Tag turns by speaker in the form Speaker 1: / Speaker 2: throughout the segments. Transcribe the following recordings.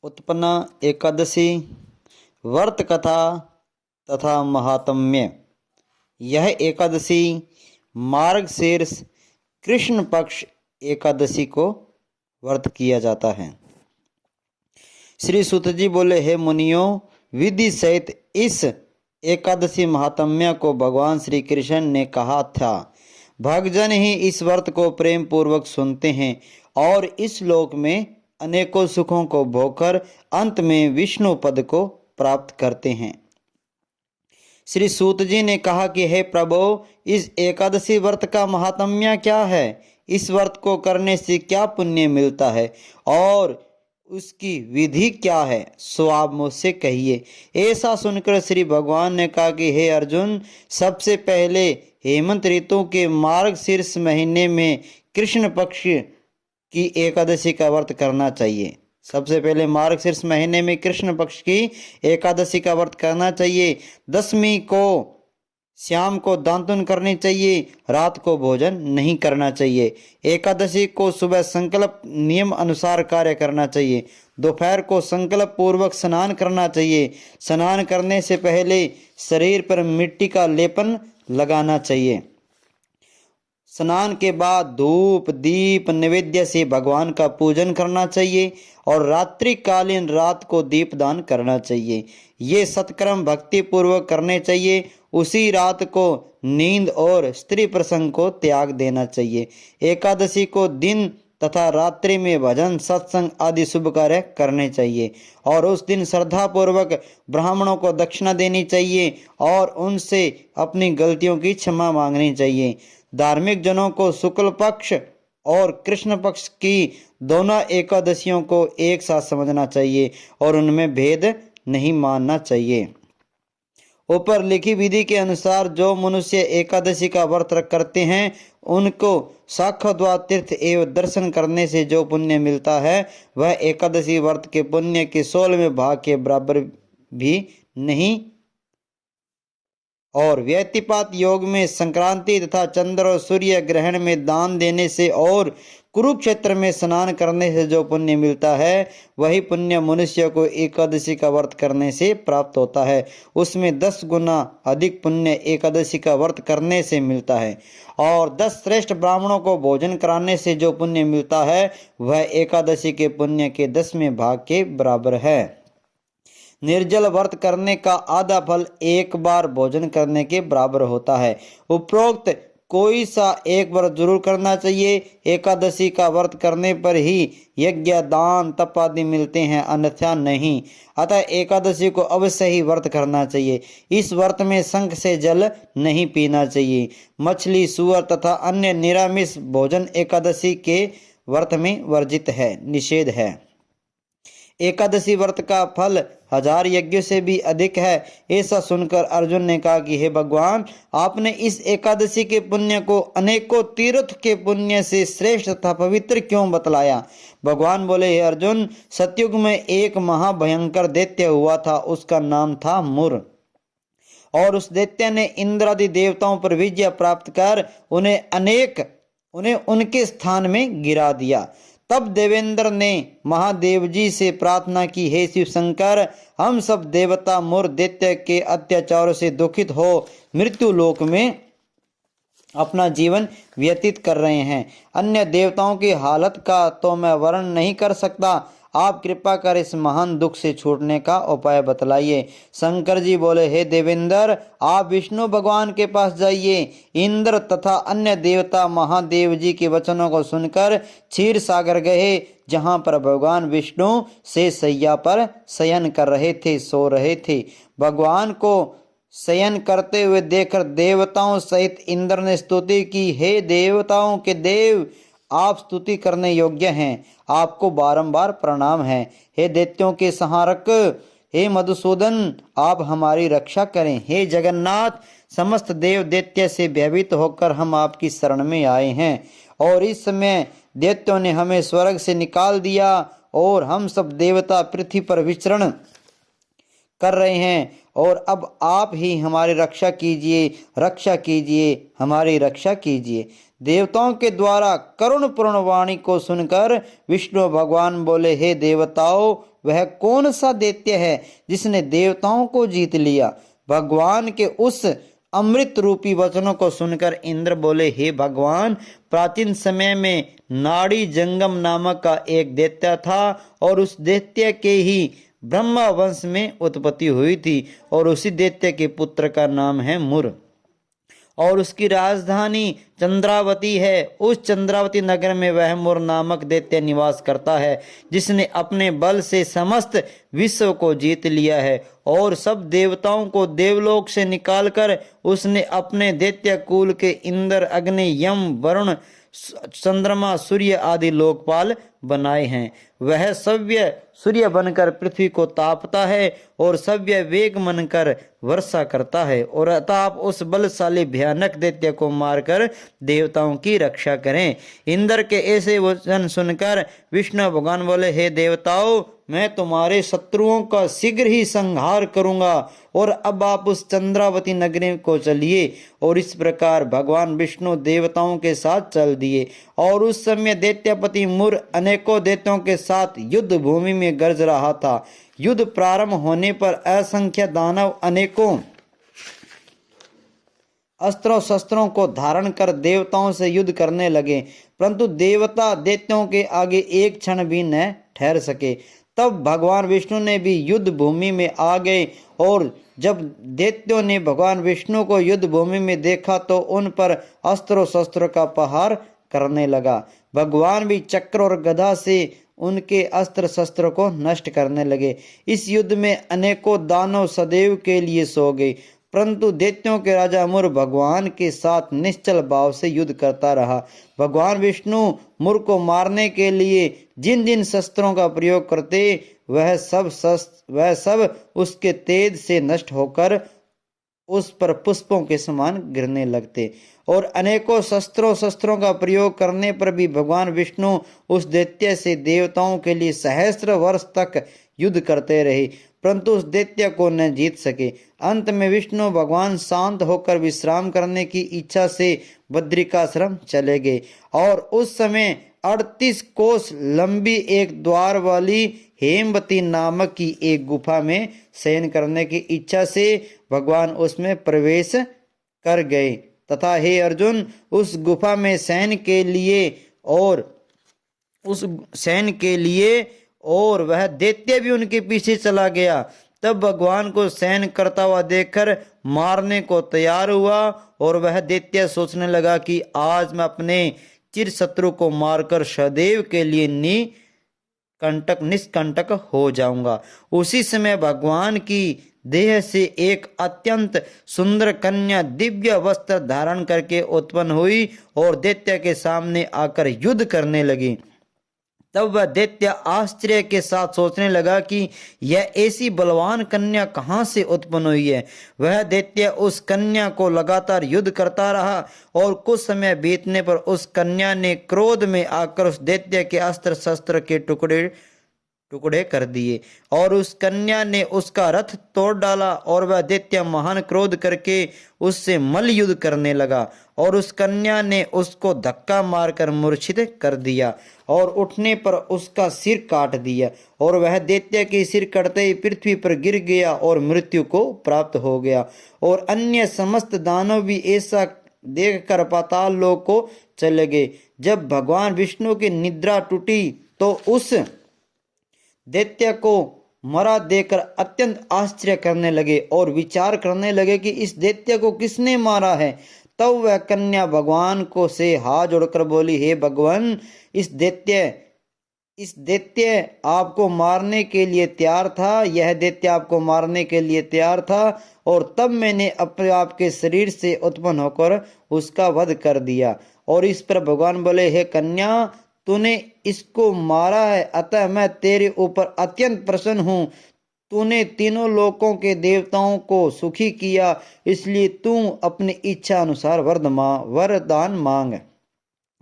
Speaker 1: उत्पन्ना एकादशी व्रत कथा तथा महात्म्य। यह एकादशी मार्गशीर्ष कृष्ण पक्ष एकादशी को व्रत किया जाता है। श्री सूत जी बोले, हे मुनियों, विधि सहित इस एकादशी महात्म्य को भगवान श्री कृष्ण ने कहा था। भक्तजन ही इस व्रत को प्रेम पूर्वक सुनते हैं और इस लोक में अनेकों सुखों को भोगकर अंत में विष्णु पद को प्राप्त करते हैं। श्री सूत जी ने कहा कि हे प्रभु, इस एकादशी व्रत का महात्म्य क्या है? इस व्रत को करने से क्या पुण्य मिलता है और उसकी विधि क्या है? सो आप मुझसे कहिए। ऐसा सुनकर श्री भगवान ने कहा कि हे अर्जुन, सबसे पहले हेमंत ऋतु के मार्गशीर्ष महीने में कृष्ण पक्ष की एकादशी का व्रत करना चाहिए। सबसे पहले मार्गशीर्ष महीने में कृष्ण पक्ष की एकादशी का व्रत करना चाहिए। दशमी को शाम को दांतुन करनी चाहिए, रात को भोजन नहीं करना चाहिए। एकादशी को सुबह संकल्प नियम अनुसार कार्य करना चाहिए। दोपहर को संकल्प पूर्वक स्नान करना चाहिए। स्नान करने से पहले शरीर पर मिट्टी का लेपन लगाना चाहिए। स्नान के बाद धूप दीप नैवेद्य से भगवान का पूजन करना चाहिए और रात्रिकालीन रात को दीपदान करना चाहिए। ये सत्कर्म भक्ति पूर्वक करने चाहिए। उसी रात को नींद और स्त्री प्रसंग को त्याग देना चाहिए। एकादशी को दिन तथा रात्रि में भजन सत्संग आदि शुभ कार्य करने चाहिए और उस दिन श्रद्धा पूर्वक ब्राह्मणों को दक्षिणा देनी चाहिए और उनसे अपनी गलतियों की क्षमा मांगनी चाहिए। धार्मिक जनों को शुक्ल पक्ष और कृष्ण पक्ष की दोनों एकादशियों को एक साथ समझना चाहिए और उनमें भेद नहीं मानना चाहिए। ऊपर लिखी विधि के अनुसार जो मनुष्य एकादशी का व्रत करते हैं उनको साक्षात तीर्थ एवं दर्शन करने से जो पुण्य मिलता है वह एकादशी व्रत के पुण्य के 16वें भाग के बराबर भी नहीं। और व्यतिपात योग में संक्रांति तथा चंद्र और सूर्य ग्रहण में दान देने से और कुरुक्षेत्र में स्नान करने से जो पुण्य मिलता है वही पुण्य मनुष्य को एकादशी का व्रत करने से प्राप्त होता है। उसमें 10 गुना अधिक पुण्य एकादशी का व्रत करने से मिलता है और 10 श्रेष्ठ ब्राह्मणों को भोजन कराने से जो पुण्य मिलता है वह एकादशी के पुण्य के 10वें भाग के बराबर है। निर्जल व्रत करने का आधा फल एक बार भोजन करने के बराबर होता है। उपरोक्त कोई सा एक व्रत जरूर करना चाहिए। एकादशी का व्रत करने पर ही यज्ञ दान तप आदि मिलते हैं, अन्यथा नहीं। अतः एकादशी को अवश्य ही व्रत करना चाहिए। इस व्रत में शंख से जल नहीं पीना चाहिए। मछली सूअर तथा अन्य निरामिष भोजन एकादशी के व्रत में वर्जित है, निषेध है। एकादशी व्रत का फल 1000 यज्ञों से भी अधिक है। ऐसा सुनकर अर्जुन ने कहा कि हे भगवान, आपने इस एकादशी के पुण्य को अनेकों तीर्थ के पुण्य से श्रेष्ठ तथा पवित्र क्यों बतलाया? भगवान बोले, हे अर्जुन, सतयुग में एक महाभयंकर दैत्य हुआ था, उसका नाम था मुर। और उस दैत्य ने इंद्रादि देवताओं पर विजय प्राप्त कर उन्हें उनके स्थान में गिरा दिया। तब देवेंद्र ने महादेव जी से प्रार्थना की, हे शिव शंकर, हम सब देवता मुर दैत्य के अत्याचारों से दुखित हो मृत्यु लोक में अपना जीवन व्यतीत कर रहे हैं। अन्य देवताओं की हालत का तो मैं वर्णन नहीं कर सकता। आप कृपा कर इस महान दुख से छूटने का उपाय बतलाइए। शंकर जी बोले, हे देवेंद्र, आप विष्णु भगवान के पास जाइए। इंद्र तथा अन्य देवता महादेव जी के वचनों को सुनकर क्षीर सागर गए, जहां पर भगवान विष्णु से शैया पर शयन कर रहे थे, सो रहे थे। भगवान को शयन करते हुए देखकर देवताओं सहित इंद्र ने स्तुति की, हे देवताओं के देव, आप स्तुति करने योग्य हैं, आपको बारंबार प्रणाम है। हे दैत्यों के संहारक, हे मधुसूदन, आप हमारी रक्षा करें। हे जगन्नाथ, समस्त देव दैत्य से भयभीत होकर हम आपकी शरण में आए हैं और इस समय दैत्यों ने हमें स्वर्ग से निकाल दिया और हम सब देवता पृथ्वी पर विचरण कर रहे हैं, और अब आप ही हमारी रक्षा कीजिए, हमारी रक्षा कीजिए। देवताओं के द्वारा करुणपूर्ण वाणी को सुनकर विष्णु भगवान बोले, हे देवताओं, वह कौन सा दैत्य है जिसने देवताओं को जीत लिया? भगवान के उस अमृत रूपी वचनों को सुनकर इंद्र बोले, हे भगवान, प्राचीन समय में नाड़ी जंगम नामक का एक दैत्य था, और उस दैत्य के ही ब्रह्मा वंश में उत्पत्ति हुई थी, और उसी दैत्य के पुत्र का नाम है मुर, और उसकी राजधानी चंद्रावती है। उस चंद्रावती नगर में वह मुर नामक दैत्य निवास करता है, जिसने अपने बल से समस्त विश्व को जीत लिया है, और सब देवताओं को देवलोक से निकालकर उसने अपने दैत्य कुल के इंद्र, अग्नि, यम, वरुण, चंद्रमा, सूर्य आदि लोकपाल बनाए हैं। वह सव्य सूर्य बनकर पृथ्वी को तापता है, और सव्य वेग बनकर वर्षा करता है, और अताप उस बलशाली भयानक दैत्य को मारकर देवताओं की रक्षा करें। इंद्र के ऐसे वचन सुनकर विष्णु भगवान बोले, हे देवताओं, मैं तुम्हारे शत्रुओं का शीघ्र ही संहार करूंगा, और अब आप उस चंद्रावती नगरी को चलिए। और इस प्रकार भगवान विष्णु देवताओं के साथ चल दिए, और उस समय दैत्यपति मुर अनेकों दैत्यों के साथ युद्ध भूमि में गरज रहा था। युद्ध प्रारंभ होने पर असंख्य दानव अनेकों अस्त्रों शस्त्रों को धारण कर देवताओं से युद्ध करने लगे, परंतु देवता दैत्यों के आगे एक क्षण भी न ठहर सके। तब भगवान विष्णु ने भी युद्ध भूमि में आ गए, और जब दैत्यों ने भगवान विष्णु को युद्ध भूमि में देखा तो उन पर अस्त्रों शस्त्रों का प्रहार करने लगा। भगवान भी चक्र और गदा से उनके अस्त्र शस्त्र को नष्ट करने लगे। इस युद्ध में अनेकों दानव सदैव के लिए सो गए, परंतु दैत्यों के राजा मुर भगवान के साथ निश्चल भाव से युद्ध करता रहा। भगवान विष्णु मुर को मारने के लिए जिन जिन शस्त्रों का प्रयोग करते, वह सब उसके तेज से नष्ट होकर उस पर पुष्पों के समान गिरने लगते, और अनेकों शस्त्रों का प्रयोग करने पर भी भगवान विष्णु उस दैत्य से देवताओं के लिए सहस्त्र वर्ष तक युद्ध करते रहे, परंतु उस दैत्य को न जीत सके। अंत में विष्णु भगवान शांत होकर विश्राम करने की इच्छा से बद्रिकाश्रम चले गए, और उस समय 38 कोस लंबी एक द्वार वाली हेमवती नामक की एक गुफा में शयन करने की इच्छा से भगवान उसमें प्रवेश कर गए, तथा हे अर्जुन, उस गुफा में शयन के लिए और वह दैत्य भी उनके पीछे चला गया। तब भगवान को शयन करता हुआ देखकर मारने को तैयार हुआ, और वह दैत्य सोचने लगा कि आज मैं अपने चिर शत्रु को मारकर सदैव के लिए निष्कंटक हो जाऊंगा। उसी समय भगवान की देह से एक अत्यंत सुंदर कन्या दिव्य वस्त्र धारण करके उत्पन्न हुई, और दैत्य के सामने आकर युद्ध करने लगी। तब वह दैत्य आश्चर्य के साथ सोचने लगा कि यह ऐसी बलवान कन्या कहाँ से उत्पन्न हुई है। वह दैत्य उस कन्या को लगातार युद्ध करता रहा, और कुछ समय बीतने पर उस कन्या ने क्रोध में आकर उस दैत्य के अस्त्र शस्त्र के टुकड़े कर दिए, और उस कन्या ने उसका रथ तोड़ डाला, और वह दैत्य महान क्रोध करके उससे मल्ल युद्ध करने लगा, और उस कन्या ने उसको धक्का मारकर मूर्छित कर दिया, और उठने पर उसका सिर काट दिया, और वह दैत्य के सिर कटते ही पृथ्वी पर गिर गया और मृत्यु को प्राप्त हो गया। और अन्य समस्त दानव भी ऐसा देखकर पाताल लोक को चले गए। जब भगवान विष्णु की निद्रा टूटी तो उस दैत्य को मरा देकर अत्यंत आश्चर्य करने लगे, और विचार करने लगे कि इस दैत्य को किसने मारा है। तब वह कन्या भगवान को से हाथ जोड़कर बोली, हे भगवान, इस दैत्य आपको मारने के लिए तैयार था, यह दैत्य आपको मारने के लिए तैयार था, और तब मैंने अपने आपके शरीर से उत्पन्न होकर उसका वध कर दिया। और इस पर भगवान बोले, हे कन्या, तूने इसको मारा है, अतः मैं तेरे ऊपर अत्यंत प्रसन्न हूँ। तूने तीनों लोकों के देवताओं को सुखी किया, इसलिए तू अपनी इच्छा अनुसार वरदान मांग।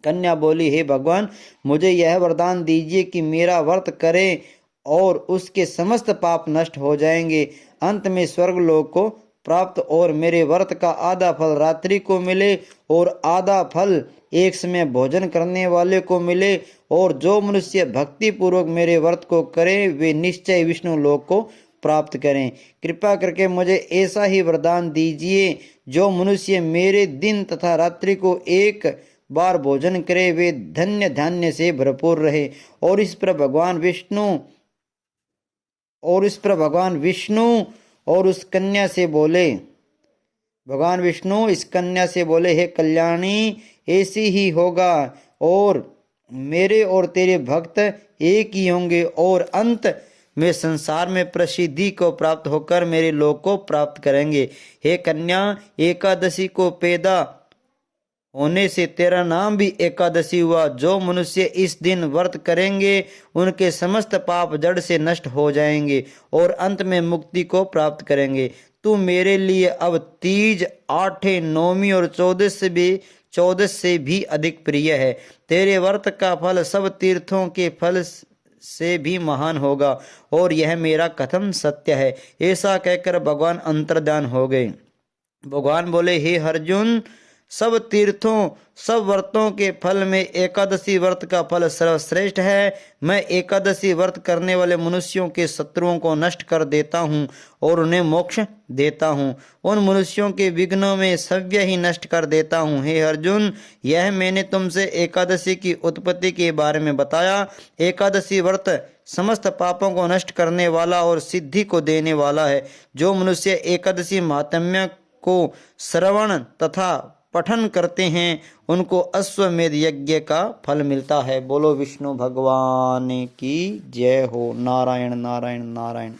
Speaker 1: कन्या बोली, हे भगवान, मुझे यह वरदान दीजिए कि मेरा व्रत करें और उसके समस्त पाप नष्ट हो जाएंगे। अंत में स्वर्ग लोक को प्राप्त और मेरे व्रत का आधा फल रात्रि को मिले और आधा फल एक समय भोजन करने वाले को मिले। और जो मनुष्य भक्ति पूर्वक मेरे व्रत को करे वे निश्चय विष्णु लोक को प्राप्त करें। कृपा करके मुझे ऐसा ही वरदान दीजिए, जो मनुष्य मेरे दिन तथा रात्रि को एक बार भोजन करे वे धन्य धान्य से भरपूर रहे। और इस पर भगवान विष्णु और उस कन्या से बोले, भगवान विष्णु इस कन्या से बोले, हे कल्याणी, ऐसी ही होगा और मेरे और तेरे भक्त एक ही होंगे और अंत में संसार में प्रसिद्धि को प्राप्त होकर मेरे लोक को प्राप्त करेंगे। हे कन्या, एकादशी को पैदा होने से तेरा नाम भी एकादशी हुआ। जो मनुष्य इस दिन व्रत करेंगे उनके समस्त पाप जड़ से नष्ट हो जाएंगे और अंत में मुक्ति को प्राप्त करेंगे। तू मेरे लिए अब तीज, आठे, नौवीं और 14 से भी अधिक प्रिय है। तेरे व्रत का फल सब तीर्थों के फल से भी महान होगा और यह मेरा कथन सत्य है। ऐसा कहकर भगवान अंतर्धान हो गए। भगवान बोले, हे अर्जुन, सब तीर्थों सब व्रतों के फल में एकादशी व्रत का फल सर्वश्रेष्ठ है। मैं एकादशी व्रत करने वाले मनुष्यों के शत्रुओं को नष्ट कर देता हूँ और उन्हें मोक्ष देता हूँ। उन मनुष्यों के विघ्नों में सव्य ही नष्ट कर देता हूँ। हे अर्जुन, यह मैंने तुमसे एकादशी की उत्पत्ति के बारे में बताया। एकादशी व्रत समस्त पापों को नष्ट करने वाला और सिद्धि को देने वाला है। जो मनुष्य एकादशी महात्म्य को श्रवण तथा पठन करते हैं उनको अश्वमेध यज्ञ का फल मिलता है। बोलो विष्णु भगवान की जय हो। नारायण नारायण नारायण।